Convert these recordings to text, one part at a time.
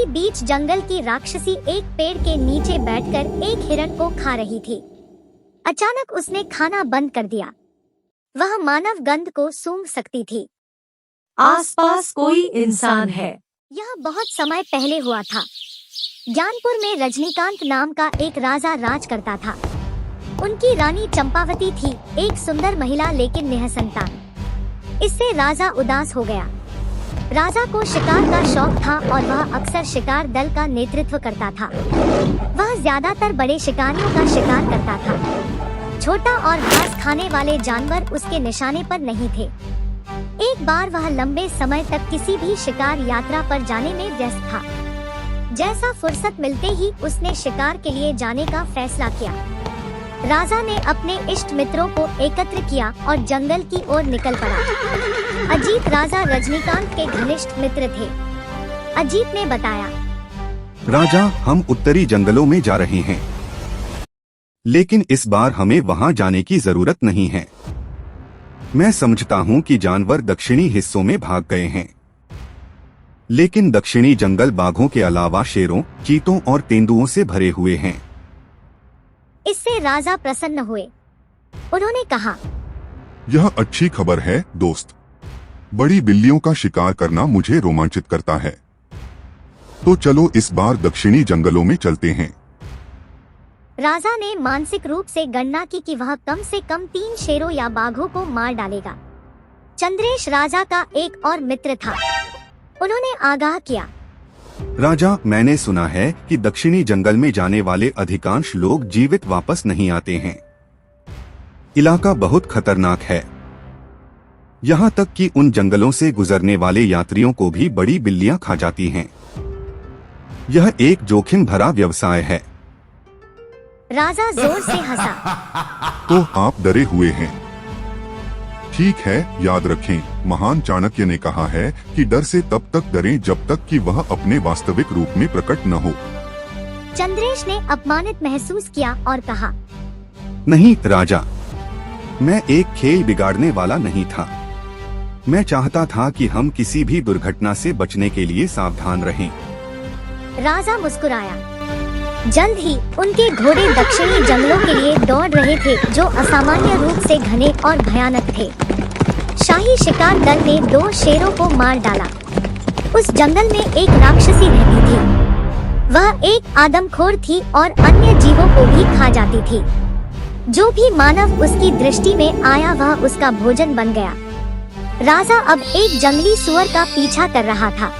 इसी बीच जंगल की राक्षसी एक पेड़ के नीचे बैठकर एक हिरण को खा रही थी। अचानक उसने खाना बंद कर दिया। वह मानव गंध को सूंघ सकती थी। आसपास कोई इंसान है। यह बहुत समय पहले हुआ था। ज्ञानपुर में रजनीकांत नाम का एक राजा राज करता था। उनकी रानी चंपावती थी, एक सुंदर महिला लेकिन निःसंतान। इससे राजा उदास हो गया। राजा को शिकार का शौक था और वह अक्सर शिकार दल का नेतृत्व करता था। वह ज्यादातर बड़े शिकारियों का शिकार करता था। छोटा और घास खाने वाले जानवर उसके निशाने पर नहीं थे। एक बार वह लंबे समय तक किसी भी शिकार यात्रा पर जाने में व्यस्त था। जैसा फुर्सत मिलते ही उसने शिकार के लिए जाने का फैसला किया। राजा ने अपने इष्ट मित्रों को एकत्र किया और जंगल की ओर निकल पड़ा। अजीत राजा रजनीकांत के घनिष्ठ मित्र थे। अजीत ने बताया, राजा, हम उत्तरी जंगलों में जा रहे हैं, लेकिन इस बार हमें वहां जाने की जरूरत नहीं है। मैं समझता हूं कि जानवर दक्षिणी हिस्सों में भाग गए हैं, लेकिन दक्षिणी जंगल बाघों के अलावा शेरों, चीतों और तेंदुओं से भरे हुए हैं। इससे राजा प्रसन्न हुए। उन्होंने कहा, यह अच्छी खबर है दोस्त। बड़ी बिल्लियों का शिकार करना मुझे रोमांचित करता है। तो चलो इस बार दक्षिणी जंगलों में चलते हैं। राजा ने मानसिक रूप से गणना की कि वह कम से कम 3 शेरों या बाघों को मार डालेगा। चंद्रेश राजा का एक और मित्र था। उन्होंने आगाह किया, राजा, मैंने सुना है कि दक्षिणी जंगल में जाने वाले अधिकांश लोग जीवित वापस नहीं आते हैं। इलाका बहुत खतरनाक है। यहाँ तक कि उन जंगलों से गुजरने वाले यात्रियों को भी बड़ी बिल्लियां खा जाती हैं। यह एक जोखिम भरा व्यवसाय है। राजा जोर से हंसा। तो आप डरे हुए हैं। ठीक है, याद रखें, महान चाणक्य ने कहा है कि डर से तब तक डरें जब तक कि वह अपने वास्तविक रूप में प्रकट न हो। चंद्रेश ने अपमानित महसूस किया और कहा, नहीं राजा, मैं एक खेल बिगाड़ने वाला नहीं था। मैं चाहता था कि हम किसी भी दुर्घटना से बचने के लिए सावधान रहें। राजा मुस्कुराया। जल्द ही उनके घोड़े दक्षिणी जंगलों के लिए दौड़ रहे थे, जो असामान्य रूप से घने और भयानक थे। शाही शिकार दल ने 2 शेरों को मार डाला। उस जंगल में एक राक्षसी रहती थी। वह एक आदमखोर थी और अन्य जीवों को भी खा जाती थी। जो भी मानव उसकी दृष्टि में आया वह उसका भोजन बन गया। राजा अब एक जंगली सुअर का पीछा कर रहा था।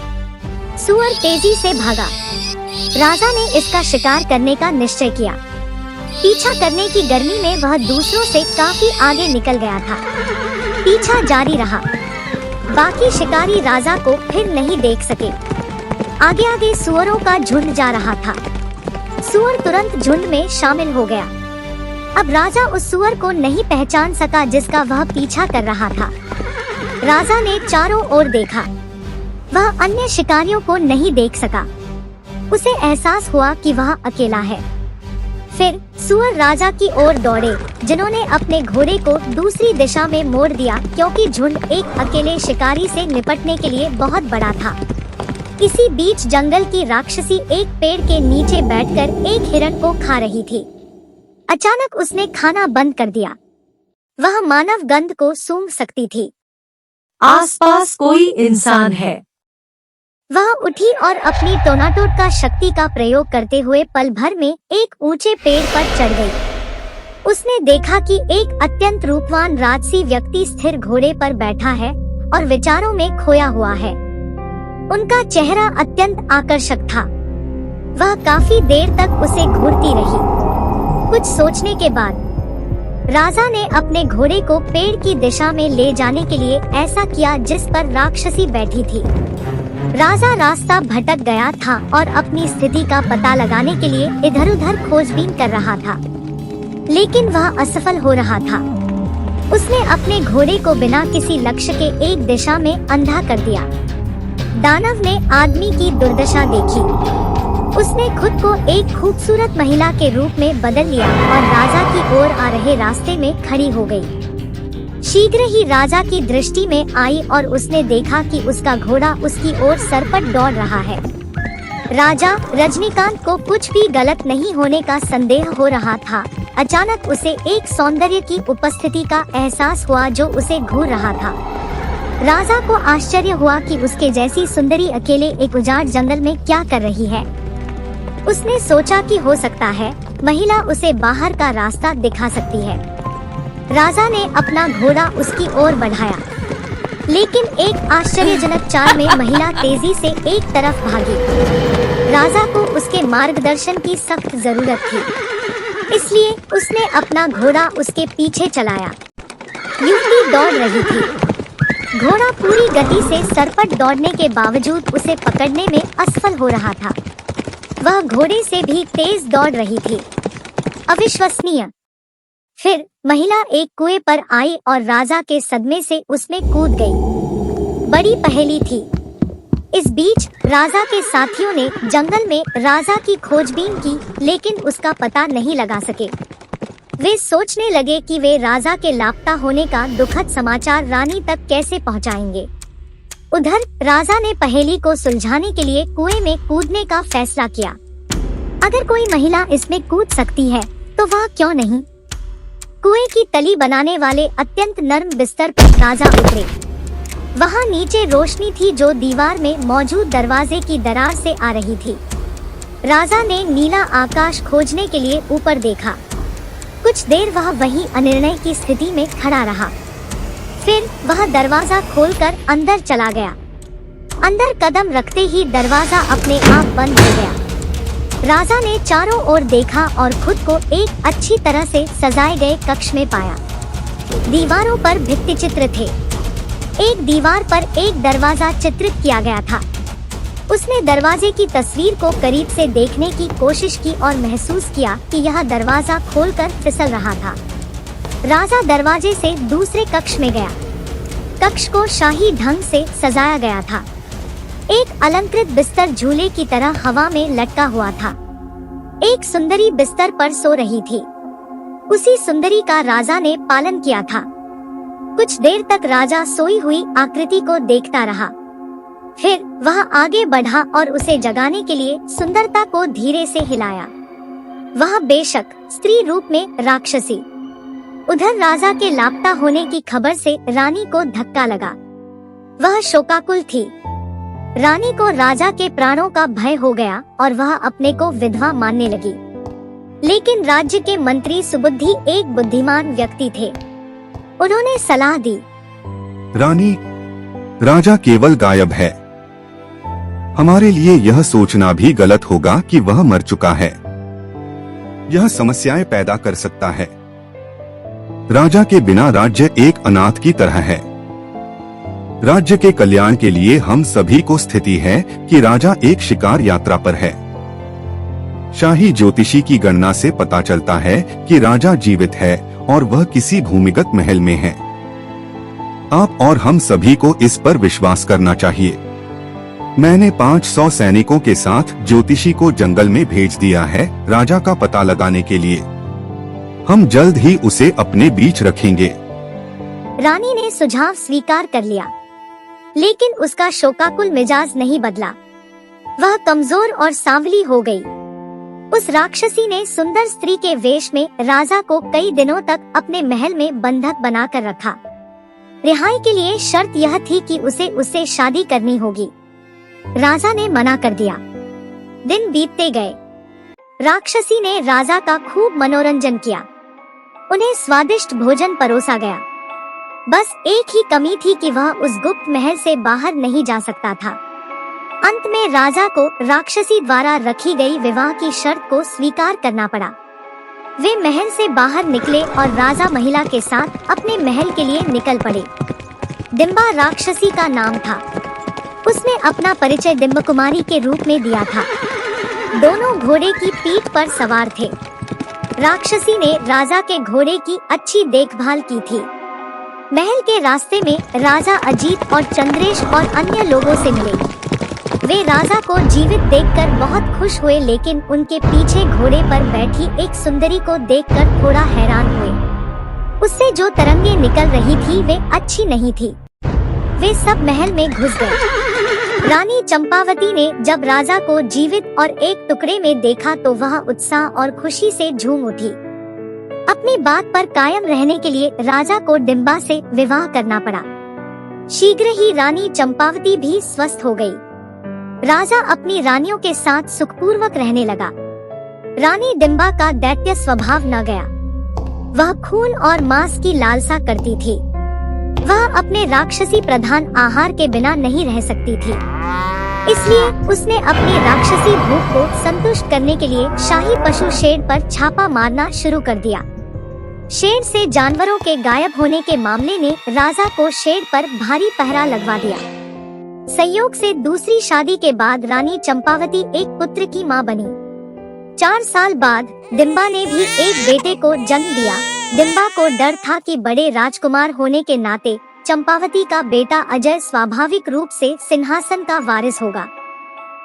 सुअर तेजी से भागा। राजा ने इसका शिकार करने का निश्चय किया। पीछा करने की गर्मी में वह दूसरों से काफी आगे निकल गया था। पीछा जारी रहा। बाकी शिकारी राजा को फिर नहीं देख सके। आगे आगे सुअरों का झुंड जा रहा था। सुअर तुरंत झुंड में शामिल हो गया। अब राजा उस सुअर को नहीं पहचान सका जिसका वह पीछा कर रहा था। राजा ने चारों ओर देखा। वह अन्य शिकारियों को नहीं देख सका। उसे एहसास हुआ कि वह अकेला है। फिर सुअर राजा की ओर दौड़े, जिन्होंने अपने घोड़े को दूसरी दिशा में मोड़ दिया क्योंकि झुंड एक अकेले शिकारी से निपटने के लिए बहुत बड़ा था। इसी बीच जंगल की राक्षसी एक पेड़ के नीचे बैठकर एक हिरण को खा रही थी। अचानक उसने खाना बंद कर दिया। वह मानव गंध को सूंघ सकती थी। आसपास कोई इंसान है। वह उठी और अपनी टोनाटोटका शक्ति का प्रयोग करते हुए पल भर में एक ऊंचे पेड़ पर चढ़ गई। उसने देखा कि एक अत्यंत रूपवान राजसी व्यक्ति स्थिर घोड़े पर बैठा है और विचारों में खोया हुआ है। उनका चेहरा अत्यंत आकर्षक था। वह काफी देर तक उसे घूरती रही। कुछ सोचने के बाद राजा ने अपने घोड़े को पेड़ की दिशा में ले जाने के लिए ऐसा किया जिस पर राक्षसी बैठी थी। राजा रास्ता भटक गया था और अपनी स्थिति का पता लगाने के लिए इधर-उधर खोजबीन कर रहा था, लेकिन वह असफल हो रहा था। उसने अपने घोड़े को बिना किसी लक्ष्य के एक दिशा में अंधा कर दिया। दानव ने आदमी की दुर्दशा देखी। उसने खुद को एक खूबसूरत महिला के रूप में बदल लिया और राजा की ओर आ रहे रास्ते में खड़ी हो गई। शीघ्र ही राजा की दृष्टि में आई और उसने देखा कि उसका घोड़ा उसकी ओर सरपट दौड़ रहा है। राजा रजनीकांत को कुछ भी गलत नहीं होने का संदेह हो रहा था। अचानक उसे एक सौंदर्य की उपस्थिति का एहसास हुआ जो उसे घूर रहा था। राजा को आश्चर्य हुआ कि उसके जैसी सुंदरी अकेले एक उजाड़ जंगल में क्या कर रही है। उसने सोचा कि हो सकता है महिला उसे बाहर का रास्ता दिखा सकती है। राजा ने अपना घोड़ा उसकी ओर बढ़ाया, लेकिन एक आश्चर्यजनक चाल में महिला तेजी से एक तरफ भागी। राजा को उसके मार्गदर्शन की सख्त जरूरत थी, इसलिए उसने अपना घोड़ा उसके पीछे चलाया। युवती दौड़ रही थी। घोड़ा पूरी गति से सरपट दौड़ने के बावजूद उसे पकड़ने में असफल हो रहा था। वह घोड़े से भी तेज दौड़ रही थी। अविश्वसनीय। फिर महिला एक कुएं पर आई और राजा के सदमे से उसमें कूद गई। बड़ी पहेली थी। इस बीच राजा के साथियों ने जंगल में राजा की खोजबीन की, लेकिन उसका पता नहीं लगा सके। वे सोचने लगे कि वे राजा के लापता होने का दुखद समाचार रानी तक कैसे पहुंचाएंगे। उधर राजा ने पहेली को सुलझाने के लिए कुएं में कूदने का फैसला किया। अगर कोई महिला इसमें कूद सकती है तो वह क्यों नहीं। कुएं की तली बनाने वाले अत्यंत नर्म बिस्तर पर राजा उतरे। वहां नीचे रोशनी थी जो दीवार में मौजूद दरवाजे की दरार से आ रही थी। राजा ने नीला आकाश खोजने के लिए ऊपर देखा। कुछ देर वह वहीं अनिर्णय की स्थिति में खड़ा रहा। फिर वह दरवाजा खोलकर अंदर चला गया। अंदर कदम रखते ही दरवाजा अपने आप बंद हो गया। राजा ने चारों ओर देखा और खुद को एक अच्छी तरह से सजाए गए कक्ष में पाया। दीवारों पर भित्ति चित्र थे। एक दीवार पर एक दरवाजा चित्रित किया गया था। उसने दरवाजे की तस्वीर को करीब से देखने की कोशिश की और महसूस किया कि यह दरवाजा खोलकर फिसल रहा था। राजा दरवाजे से दूसरे कक्ष में गया। कक्ष को शाही ढंग से सजाया गया था। एक अलंकृत बिस्तर झूले की तरह हवा में लटका हुआ था। एक सुंदरी बिस्तर पर सो रही थी। उसी सुंदरी का राजा ने पालन किया था। कुछ देर तक राजा सोई हुई आकृति को देखता रहा। फिर वह आगे बढ़ा और उसे जगाने के लिए सुंदरता को धीरे से हिलाया। वह बेशक स्त्री रूप में राक्षसी। उधर राजा के लापता होने की खबर से रानी को धक्का लगा। वह शोकाकुल थी। रानी को राजा के प्राणों का भय हो गया और वह अपने को विधवा मानने लगी। लेकिन राज्य के मंत्री सुबुद्धि एक बुद्धिमान व्यक्ति थे। उन्होंने सलाह दी, रानी, राजा केवल गायब है। हमारे लिए यह सोचना भी गलत होगा कि वह मर चुका है। यह समस्याएं पैदा कर सकता है। राजा के बिना राज्य एक अनाथ की तरह है। राज्य के कल्याण के लिए हम सभी को स्थिति है कि राजा एक शिकार यात्रा पर है। शाही ज्योतिषी की गणना से पता चलता है कि राजा जीवित है और वह किसी भूमिगत महल में है। आप और हम सभी को इस पर विश्वास करना चाहिए। मैंने 500 सैनिकों के साथ ज्योतिषी को जंगल में भेज दिया है राजा का पता लगाने के लिए। हम जल्द ही उसे अपने बीच रखेंगे। रानी ने सुझाव स्वीकार कर लिया, लेकिन उसका शोकाकुल मिजाज नहीं बदला। वह कमजोर और सांवली हो गई। उस राक्षसी ने सुंदर स्त्री के वेश में राजा को कई दिनों तक अपने महल में बंधक बनाकर रखा। रिहाई के लिए शर्त यह थी कि उसे उससे शादी करनी होगी। राजा ने मना कर दिया। दिन बीतते गए। राक्षसी ने राजा का खूब मनोरंजन किया। उन्हें स्वादिष्ट भोजन परोसा गया। बस एक ही कमी थी कि वह उस गुप्त महल से बाहर नहीं जा सकता था। अंत में राजा को राक्षसी द्वारा रखी गई विवाह की शर्त को स्वीकार करना पड़ा। वे महल से बाहर निकले और राजा महिला के साथ अपने महल के लिए निकल पड़े। डिम्बा राक्षसी का नाम था। उसने अपना परिचय डिम्ब कुमारी के रूप में दिया था। दोनों घोड़े की पीठ पर सवार थे। राक्षसी ने राजा के घोड़े की अच्छी देखभाल की थी। महल के रास्ते में राजा अजीत और चंद्रेश और अन्य लोगों से मिले। वे राजा को जीवित देखकर बहुत खुश हुए, लेकिन उनके पीछे घोड़े पर बैठी एक सुंदरी को देखकर थोड़ा हैरान हुए। उससे जो तरंगे निकल रही थी वे अच्छी नहीं थी। वे सब महल में घुस गए। रानी चंपावती ने जब राजा को जीवित और एक टुकड़े में देखा तो वह उत्साह और खुशी से झूम उठी। अपनी बात पर कायम रहने के लिए राजा को डिंबा से विवाह करना पड़ा। शीघ्र ही रानी चंपावती भी स्वस्थ हो गई। राजा अपनी रानियों के साथ सुखपूर्वक रहने लगा। रानी डिंबा का दैत्य स्वभाव न गया। वह खून और मांस की लालसा करती थी। वह अपने राक्षसी प्रधान आहार के बिना नहीं रह सकती थी। इसलिए उसने अपनी राक्षसी भूख को संतुष्ट करने के लिए शाही पशु शेर पर छापा मारना शुरू कर दिया। शेर से जानवरों के गायब होने के मामले ने राजा को शेर पर भारी पहरा लगवा दिया। संयोग से दूसरी शादी के बाद रानी चंपावती एक पुत्र की मां बनी। 4 साल बाद डिंबा ने भी एक बेटे को जन्म दिया। डिंबा को डर था कि बड़े राजकुमार होने के नाते चंपावती का बेटा अजय स्वाभाविक रूप से सिंहासन का वारिस होगा।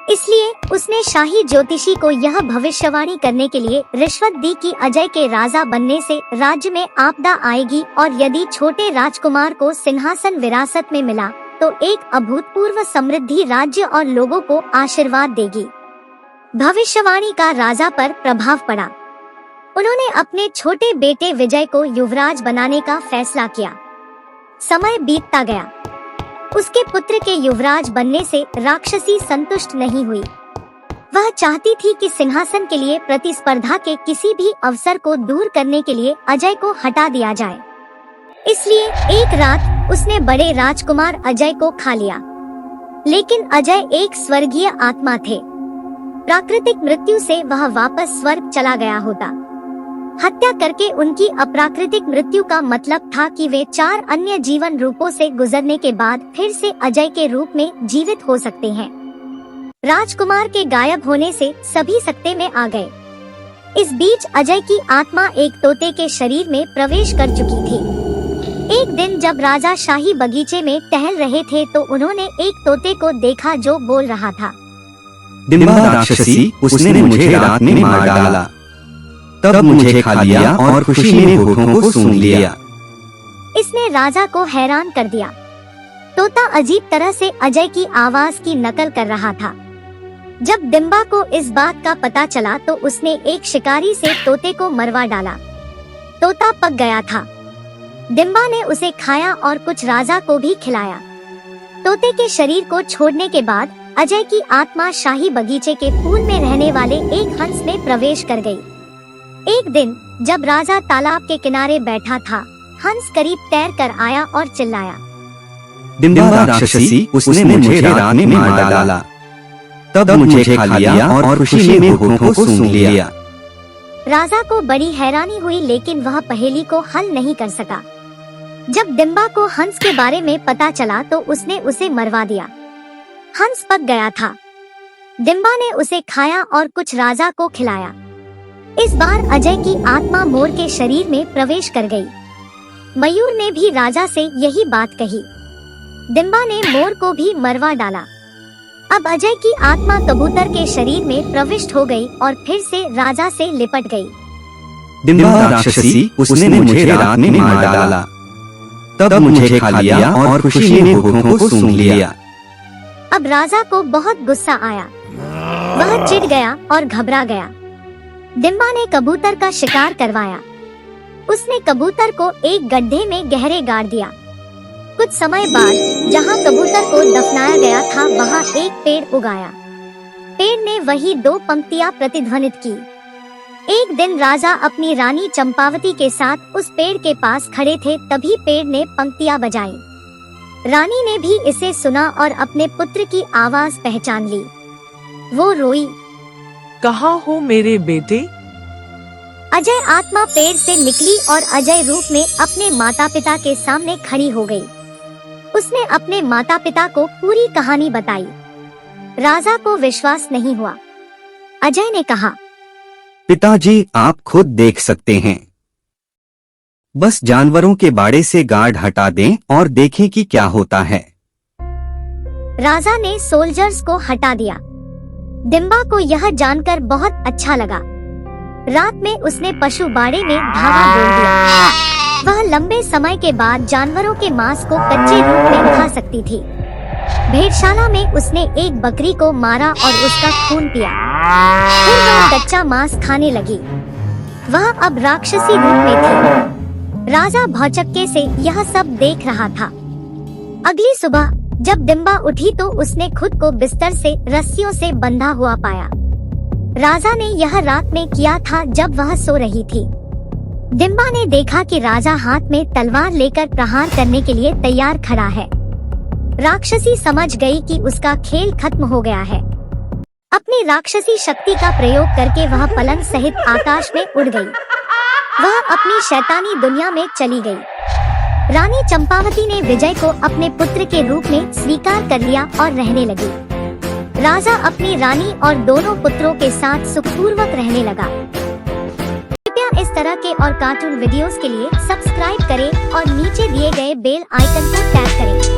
इसलिए उसने शाही ज्योतिषी को यह भविष्यवाणी करने के लिए रिश्वत दी कि अजय के राजा बनने से राज्य में आपदा आएगी और यदि छोटे राजकुमार को सिंहासन विरासत में मिला तो एक अभूतपूर्व समृद्धि राज्य और लोगों को आशीर्वाद देगी। भविष्यवाणी का राजा पर प्रभाव पड़ा। उन्होंने अपने छोटे बेटे विजय को युवराज बनाने का फैसला किया। समय बीतता गया। उसके पुत्र के युवराज बनने से राक्षसी संतुष्ट नहीं हुई। वह चाहती थी कि सिंहासन के लिए प्रतिस्पर्धा के किसी भी अवसर को दूर करने के लिए अजय को हटा दिया जाए। इसलिए एक रात उसने बड़े राजकुमार अजय को खा लिया। लेकिन अजय एक स्वर्गीय आत्मा थे। प्राकृतिक मृत्यु से वह वापस स्वर्ग चला गया होता। हत्या करके उनकी अप्राकृतिक मृत्यु का मतलब था कि वे 4 अन्य जीवन रूपों से गुजरने के बाद फिर से अजय के रूप में जीवित हो सकते हैं। राजकुमार के गायब होने से सभी सकते में आ गए। इस बीच अजय की आत्मा एक तोते के शरीर में प्रवेश कर चुकी थी। एक दिन जब राजा शाही बगीचे में टहल रहे थे तो उन्होंने एक तोते को देखा जो बोल रहा था। डिंबा राक्षसी, उसने मुझे रात में मार डाला, तब मुझे खा लिया और खुशी में होठों को सूंघ लिया। इसने राजा को हैरान कर दिया। तोता अजीब तरह से अजय की आवाज की नकल कर रहा था। जब डिंबा को इस बात का पता चला तो उसने एक शिकारी से तोते को मरवा डाला। तोता पक गया था। डिंबा ने उसे खाया और कुछ राजा को भी खिलाया। तोते के शरीर को छोड़ने के बाद अजय की आत्मा शाही बगीचे के फूल में रहने वाले एक हंस में प्रवेश कर गई। एक दिन जब राजा तालाब के किनारे बैठा था, हंस करीब तैर कर आया और चिल्लाया, डिंबा राक्षसी, उसने मुझे रात में मार डाला, तब मुझे खा लिया और खुशी में होठों को सूंघ लिया। राजा को बड़ी हैरानी हुई लेकिन वह पहेली को हल नहीं कर सका। जब डिंबा को हंस के बारे में पता चला तो उसने उसे मरवा दिया। हंस पक गया था। डिंबा ने उसे खाया और कुछ राजा को खिलाया। इस बार अजय की आत्मा मोर के शरीर में प्रवेश कर गई। मयूर ने भी राजा से यही बात कही। डिंबा ने मोर को भी मरवा डाला। अब अजय की आत्मा कबूतर के शरीर में प्रविष्ट हो गई और फिर से राजा से लिपट गई। डिंबा राक्षसी, उसने मुझे रात में मार डाला, तब मुझे खा लिया और खुशी में होठों को सूंघ लिया। अब राजा को बहुत गुस्सा आया। वह चिढ़ गया और घबरा गया। डिंबा ने कबूतर का शिकार करवाया। उसने कबूतर को एक गड्ढे में गहरे गाड़ दिया। कुछ समय बाद जहां कबूतर को दफनाया गया था वहां एक पेड़ उगाया। पेड़ ने वही 2 पंक्तियां प्रतिध्वनित की। एक दिन राजा अपनी रानी चंपावती के साथ उस पेड़ के पास खड़े थे, तभी पेड़ ने पंक्तियां बजाई। रानी ने भी इसे सुना और अपने पुत्र की आवाज पहचान ली। वो रोई, कहाँ हो मेरे बेटे? अजय आत्मा पेड़ से निकली और अजय रूप में अपने माता पिता के सामने खड़ी हो गई। उसने अपने माता पिता को पूरी कहानी बताई। राजा को विश्वास नहीं हुआ। अजय ने कहा, पिताजी, आप खुद देख सकते हैं। बस जानवरों के बाड़े से गार्ड हटा दें और देखें कि क्या होता है। राजा ने सोल्जर्स को हटा दिया। डिंबा को यह जानकर बहुत अच्छा लगा। रात में उसने पशु बाड़े में धागा बोल दिया। वह लंबे समय के बाद जानवरों के मांस को कच्चे रूप में खा सकती थी। भेड़शाला में उसने एक बकरी को मारा और उसका खून पिया। फिर वह कच्चा मांस खाने लगी। वह अब राक्षसी रूप में थी। राजा भौचक्के से यह सब देख रहा था। अगली सुबह जब डिम्बा उठी तो उसने खुद को बिस्तर से रस्सियों से बंधा हुआ पाया। राजा ने यह रात में किया था जब वह सो रही थी। डिम्बा ने देखा कि राजा हाथ में तलवार लेकर प्रहार करने के लिए तैयार खड़ा है। राक्षसी समझ गई कि उसका खेल खत्म हो गया है। अपनी राक्षसी शक्ति का प्रयोग करके वह पलंग सहित आकाश में उड़ गई। वह अपनी शैतानी दुनिया में चली गई। रानी चंपावती ने विजय को अपने पुत्र के रूप में स्वीकार कर लिया और रहने लगी। राजा अपनी रानी और दोनों पुत्रों के साथ सुखपूर्वक रहने लगा। कृपया इस तरह के और कार्टून वीडियोस के लिए सब्सक्राइब करें और नीचे दिए गए बेल आइकन को टैप करें।